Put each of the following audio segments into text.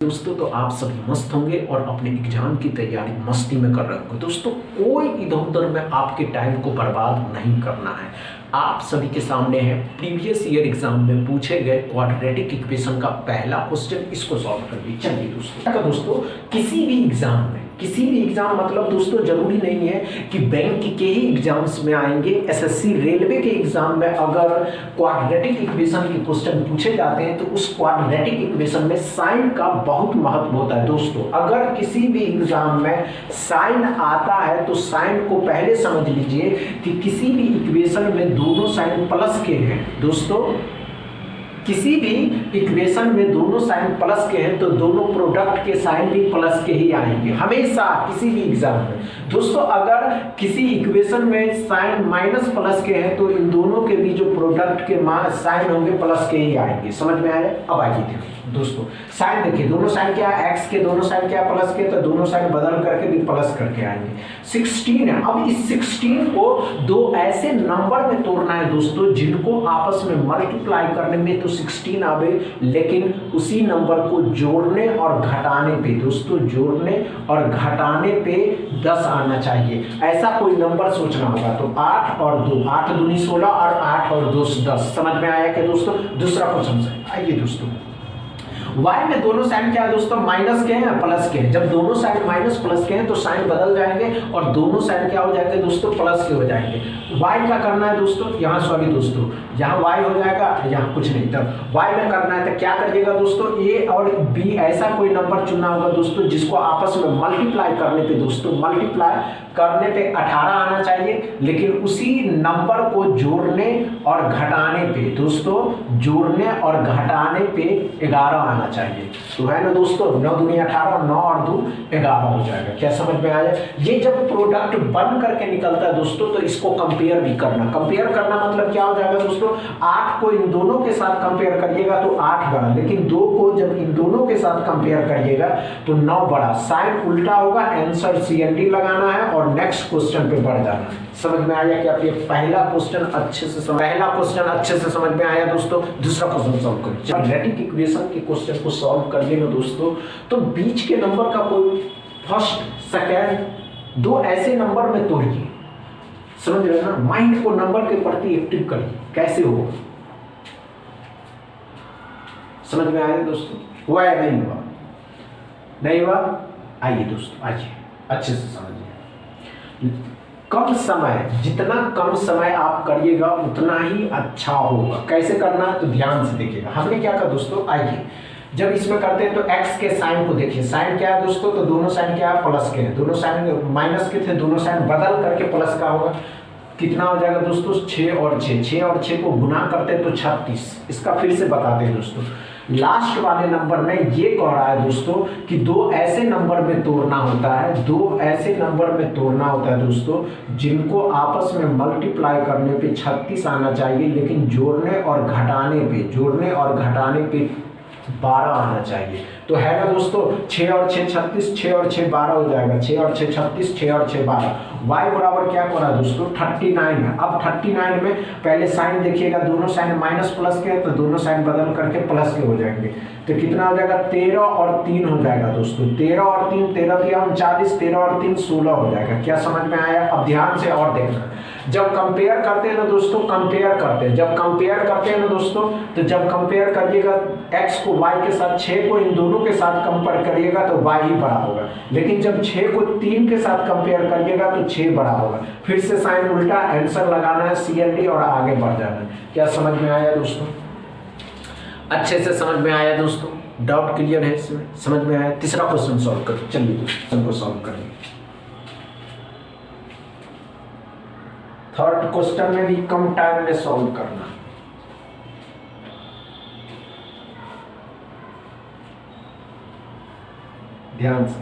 दोस्तों तो आप सभी मस्त होंगे और अपने एग्जाम की तैयारी मस्ती में कर रहे होंगे। दोस्तों कोई इधर उधर में आपके टाइम को बर्बाद नहीं करना है। आप सभी के सामने है प्रीवियस ईयर एग्जाम में पूछे गए क्वाड्रेटिक इक्वेशन का पहला क्वेश्चन, इसको सॉल्व कर लीजिए। चलिए दोस्तों किसी भी एग्जाम मतलब दोस्तों जरूरी नहीं है कि बैंक के ही एग्जाम्स में आएंगे। एसएससी रेलवे के एग्जाम में अगर क्वाड्रेटिक इक्वेशन के क्वेश्चन पूछे जाते हैं तो उस क्वाड्रेटिक इक्वेशन में साइन का बहुत महत्व होता है। दोस्तों अगर किसी भी एग्जाम में साइन आता है तो साइन को पहले समझ लीजिए कि किसी भी इक्वेशन में दोनों साइन प्लस के हैं। दोस्तों किसी भी इक्वेशन में दोनों साइन प्लस के हैं तो दोनों प्रोडक्ट के साइन भी प्लस के ही आएंगे हमेशा किसी भी एग्जाम में। दोस्तों अगर किसी इक्वेशन में साइन माइनस प्लस के हैं तो इन दोनों के भी जो प्रोडक्ट के साइन होंगे प्लस के ही आएंगे। समझ में आया? अब आइए दोस्तों साइन देखिए, दोनों साइन क्या है, एक्स के दोनों साइन क्या प्लस के, तो दोनों साइन बदल करके भी प्लस करके आएंगे। 16 है। अब इस 16 को दो ऐसे नंबर में तोड़ना है दोस्तों जिनको आपस में मल्टीप्लाई करने में तो 16 आवे, लेकिन उसी नंबर को जोड़ने और घटाने पे दोस्तों जोड़ने और घटाने पे 10 आना चाहिए। ऐसा कोई नंबर सोचना होगा तो 8 और 2, 8 दूनी 16 और 8 और 2 10। समझ में आया क्या दोस्तों? दूसरा क्वेश्चन से आइए दोस्तों, y में दोनों साइन क्या है दोस्तों, माइनस के हैं प्लस के हैं। जब दोनों साइन माइनस प्लस के हैं तो साइन बदल जाएंगे और दोनों साइन क्या हो जाएंगे दोस्तों, प्लस के हो जाएंगे। y क्या करना है दोस्तों, यहाँ सॉरी दोस्तों यहाँ y हो जाएगा, यहाँ कुछ नहीं, तब y में करना है तो क्या करिएगा दोस्तों, a और b ऐसा कोई नंबर चुनना होगा दोस्तों जिसको आपस में मल्टीप्लाई करने पे दोस्तों मल्टीप्लाई करने पे 18 आना चाहिए, लेकिन उसी नंबर को जोड़ने और घटाने पे दोस्तों जोड़ने और घटाने पे 11 आना चाहिए। तो है ना दोस्तों, 9 दूनी 18, 9 और 2 11 हो जाएगा। क्या समझ में आया? ये जब प्रोडक्ट बन करके निकलता है दोस्तों तो इसको कंपेयर भी करना। कंपेयर करना मतलब क्या हो जाएगा दोस्तों, 8 को इन दोनों के साथ कंपेयर करिएगा तो 8 बड़ा, लेकिन 2 को जब इन दोनों के साथ कंपेयर करिएगा तो 9 बड़ा। साइन उल्टा होगा, आंसर CND लगाना है और नेक्स्ट क्वेश्चन पे बढ़ जाना है। समझ में आया कि आप ये पहला क्वेश्चन अच्छे से समझ में आया दोस्तों। दूसरा क्वेश्चन सॉल्व करिए। क्वाड्रेटिक इक्वेशन के क्वेश्चन को सॉल्व करिए ना दोस्तों तो बीच के नंबर का कोई फर्स्ट सेकंड दो ऐसे नंबर में तोड़िए। समझ रहे ना, माइंड को नंबर के प्रति एक्टिव करिए। कैसे हो, समझ में आया दोस्तों? हुआ या नहीं हुआ? नहीं हुआ? आइए दोस्तों आइए अच्छे से समझिए। कम समय, जितना कम समय आप करिएगा उतना ही अच्छा होगा। कैसे करना है तो ध्यान से देखिएगा। हमने क्या कहा दोस्तों, आइए जब इसमें करते हैं तो x के साइन को देखिए। साइन क्या है दोस्तों, तो दोनों साइन क्या है, प्लस के हैं। दोनों साइन माइनस के थे, दोनों साइन बदल करके प्लस का होगा। कितना हो जाएगा दोस्तों, 6 और 6 को गुना करते हैं तो 36। इसका फिर से बताते हैं दोस्तों, लास्ट वाले नंबर में ये कह रहा है दोस्तों कि दो ऐसे नंबर में तोड़ना होता है, दो ऐसे नंबर में तोड़ना होता है दोस्तों जिनको आपस में मल्टीप्लाई करने पे 36 आना चाहिए, लेकिन जोड़ने और घटाने पे 12 आना चाहिए। तो है ना दोस्तों, 6 और 6 36, 6 और 6 12 हो जाएगा। 6 और 6 36, 6 और 6 12। y बराबर क्या करा दोस्तों, 39 है। अब 39 में पहले साइन देखिएगा, दोनों साइन माइनस प्लस के हैं तो दोनों साइन बदल करके प्लस के हो जाएंगे। तो कितना हो जाएगा, 13 और 3 हो जाएगा दोस्तों। 13 और 3 13 दिया 39, 13 और 3 16 हो जाएगा। क्या समझ में आया? अब ध्यान से और देखना, जब कंपेयर करते हैं ना दोस्तों, जब कंपेयर करते हैं ना दोस्तों, तो जब कंपेयर करिएगा x को y के साथ, 6 को इन दोनों के साथ कंपेयर करिएगा तो y ही बड़ा होगा, लेकिन जब 6 को 3 के साथ कंपेयर करिएगा तो 6 बड़ा होगा। फिर से साइन उल्टा, आंसर लगाना है CND और आगे बढ़ जाना है। क्या समझ में आया दोस्तों? अच्छे से समझ में आया दोस्तों? डाउट क्लियर है इसमें? समझ में आया? तीसरा क्वेश्चन सॉल्व करिए। चलिए क्वेश्चन को सॉल्व करिए। थर्ड क्वेश्चन में भी कम टाइम में सॉल्व करना। ध्यान से,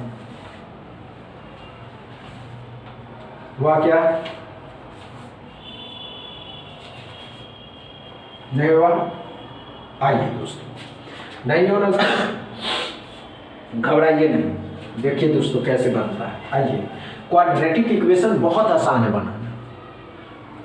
हुआ क्या? नहीं हुआ? आइए दोस्तों, नहीं हो ना, घबराइए नहीं। देखिए दोस्तों कैसे बनता है। आइए, क्वाड्रेटिक इक्वेशन बहुत आसान है बनाना।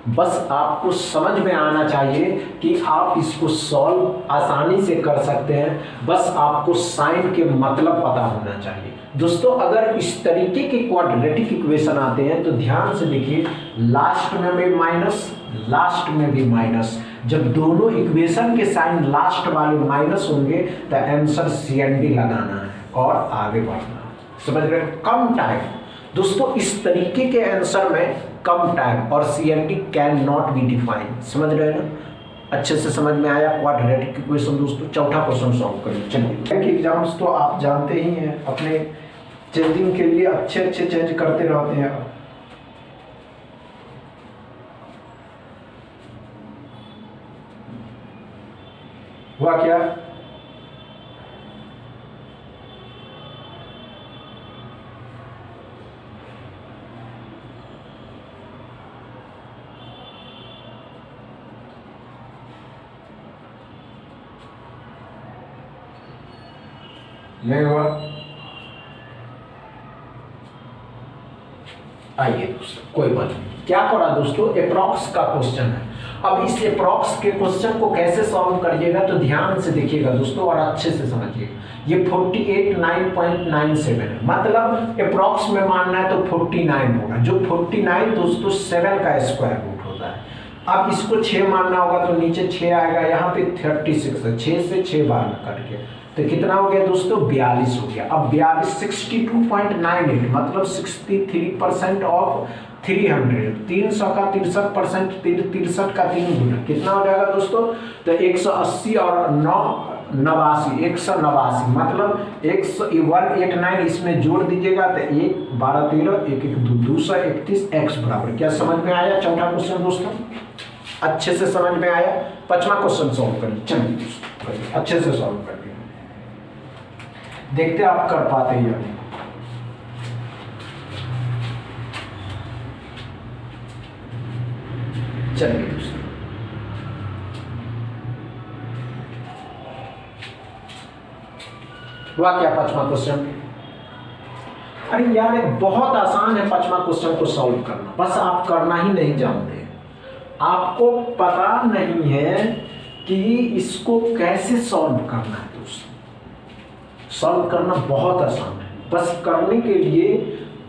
बस आपको समझ में आना चाहिए कि आप इसको सॉल्व आसानी से कर सकते हैं, बस आपको साइन के मतलब पता होना चाहिए। दोस्तों अगर इस तरीके के क्वाड्रेटिक इक्वेशन आते हैं तो ध्यान से देखिए, लास्ट में भी माइनस, लास्ट में भी माइनस। जब दोनों इक्वेशन के साइन लास्ट वाले माइनस होंगे तो आंसर CND लगाना है और आगे बढ़ना है। समझ रहे हैं? कम टाइम दोस्तों, इस तरीके के आंसर में कम टाइम और CND can not be defined. समझ रहे हैं ना? अच्छे से समझ में आया क्वाड्रेटिक इक्वेशन। दोस्तों चौथा क्वेश्चन सॉल्व करिए। चलिए, एग्जाम्स तो आप जानते ही हैं, अपने चेंजिंग के लिए अच्छे चेंज करते रहते हैं। हुआ क्या? नहीं हुआ? आइए दोस्तों, कोई बात नहीं। क्या करा दोस्तों, अप्रॉक्स का क्वेश्चन है। अब इस अप्रॉक्स के क्वेश्चन को कैसे सॉल्व करिएगा तो ध्यान से देखिएगा दोस्तों और अच्छे से समझिएगा। ये 48,9.97 है, मतलब अप्रॉक्स में मानना है तो 49 होगा, जो 49 दोस्तों 7 का स्क्वायर रूट होता है। अब इसको 6 मानना होगा तो नीचे 6 आएगा, यहाँ पे 36 है, 6 से 6 बार में कट गया तो कितना हो गया दोस्तों, 42 हो गया। अब 42 62.98 मतलब 63% ऑफ 300, 300 का 63%, 63 का 3 गुना कितना हो जाएगा दोस्तों, तो 180 और 89, 189 मतलब 189 इसमें जोड़ दीजिएगा तो 1 12 13 1 1 2 231 x बराबर। क्या समझ में आया चौथा क्वेश्चन दोस्तों? अच्छे से समझ में आया। पांचवा क्वेश्चन सॉल्व करिए। चलिए दोस्तों अच्छे से सॉल्व करिए, देखते आप कर पाते हैं या नहीं। चलिए दोस्तों, हुआ क्या पांचवा क्वेश्चन? अरे यार बहुत आसान है पांचवा क्वेश्चन को सॉल्व करना, बस आप करना ही नहीं जानते। आपको पता नहीं है कि इसको कैसे सॉल्व करना है दोस्तों। सॉल्व करना बहुत आसान है, बस करने के लिए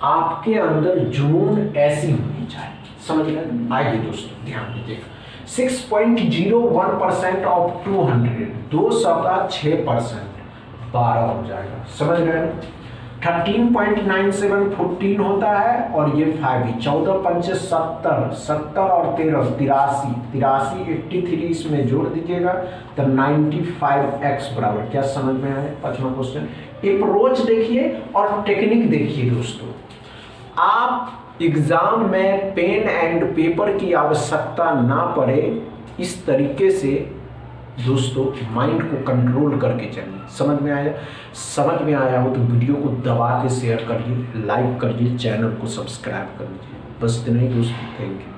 आपके अंदर जुनून ऐसी होनी चाहिए। समझ गए? आइए दोस्तों ध्यान दीजिएगा। 6.01% ऑफ 200, 200 का 6% 12 हो जाएगा। समझ गए? 13.97 14 होता है और ये 5 ही, 14 पंचे 70, 70 और 13 83, 83 इसमें जोड़ दीजिएगा तो 95x बराबर। क्या समझ में आया पांचवा क्वेश्चन? अप्रोच देखिए और टेक्निक देखिए दोस्तों। आप एग्जाम में पेन एंड पेपर की आवश्यकता ना पड़े, इस तरीके से दोस्तों माइंड को कंट्रोल करके चलिए। समझ में आया? समझ में आया हो तो वीडियो को दबा के शेयर करिए, लाइक करिए, चैनल को सब्सक्राइब कर लीजिए। बस इतना ही दोस्तों, थैंक यू।